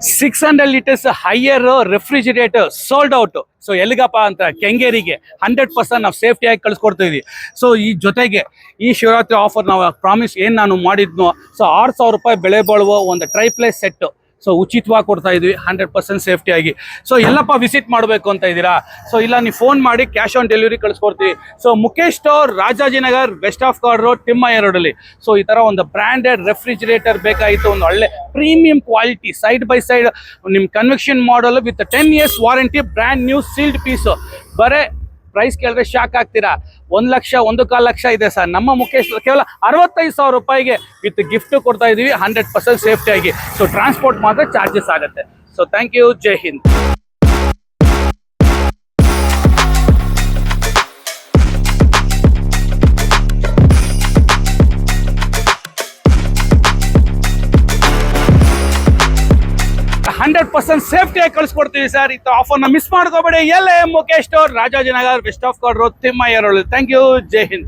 600 litres higher refrigerator sold out. So ಎಲ್ಲಿಗಪ್ಪ ಅಂತ ಕೆಂಗೇರಿಗೆ 100% ನಾವು ಸೇಫ್ಟಿಯಾಗಿ ಕಳಿಸ್ಕೊಡ್ತಿದ್ವಿ. So ಈ ಜೊತೆಗೆ ಈ ಶಿವರಾತ್ರಿ ಆಫರ್ ನಾವು ಪ್ರಾಮಿಸ್ ಏನು ನಾನು ಮಾಡಿದ್ನೋ, ಸೊ 6,000 ರೂಪಾಯಿ ಬೆಲೆ ಬಾಳುವ ಒಂದು ಟ್ರೈಪ್ಲೇಸ್ ಸೆಟ್ ಸೊ ಉಚಿತವಾಗಿ ಕೊಡ್ತಾ ಇದ್ವಿ 100% ಸೇಫ್ಟಿಯಾಗಿ. ಸೊ ಎಲ್ಲಪ್ಪ ವಿಸಿಟ್ ಮಾಡಬೇಕು ಅಂತ ಇದ್ದೀರಾ? ಸೊ ಇಲ್ಲ ನೀವು ಫೋನ್ ಮಾಡಿ ಕ್ಯಾಶ್ ಆನ್ ಡೆಲಿವರಿ ಕಳಿಸ್ಕೊಡ್ತೀವಿ. So Mukesh store, Rajajinagar, West of Chord Road, Thimmaiah ರೋಡಲ್ಲಿ. ಸೊ ಈ ಥರ ಒಂದು ಬ್ರ್ಯಾಂಡೆಡ್ ರೆಫ್ರಿಜಿರೇಟರ್ ಬೇಕಾಯಿತು, ಒಂದು ಒಳ್ಳೆ premium quality side by side ನಿಮ್ಮ convection model with 10 years warranty, brand new sealed piece. ಬರೇ ಪ್ರೈಸ್ ಕೇಳಿದ್ರೆ ಶಾಕ್ ಆಗ್ತೀರಾ. 1 ಲಕ್ಷ 1.25 ಲಕ್ಷ ಇದೆ ಸರ್. ನಮ್ಮ ಮುಖೇಶ್ ಕೇವಲ 65,000 ರೂಪಾಯಿಗೆ ವಿತ್ ಗಿಫ್ಟ್ ಕೊಡ್ತಾ ಇದೀವಿ 100% ಸೇಫ್ಟಿಯಾಗಿ. ಸೊ ಟ್ರಾನ್ಸ್ಪೋರ್ಟ್ ಮಾತ್ರ ಚಾರ್ಜಸ್ ಆಗುತ್ತೆ. So thank you, Jai Hind. ಸೇಫ್ಟಿಯಾಗಿ ಕಳಿಸ್ಕೊಡ್ತೀವಿ ಸರ್. ಇದು ಆಫರ್ನ ಮಿಸ್ ಮಾಡ್ಕೋಬೇಡಿ. ಎಲ್ಲ Mukesh store, Rajajinagar, West of Chord Road, Thimmaiah road. Thank you, Jai Hind.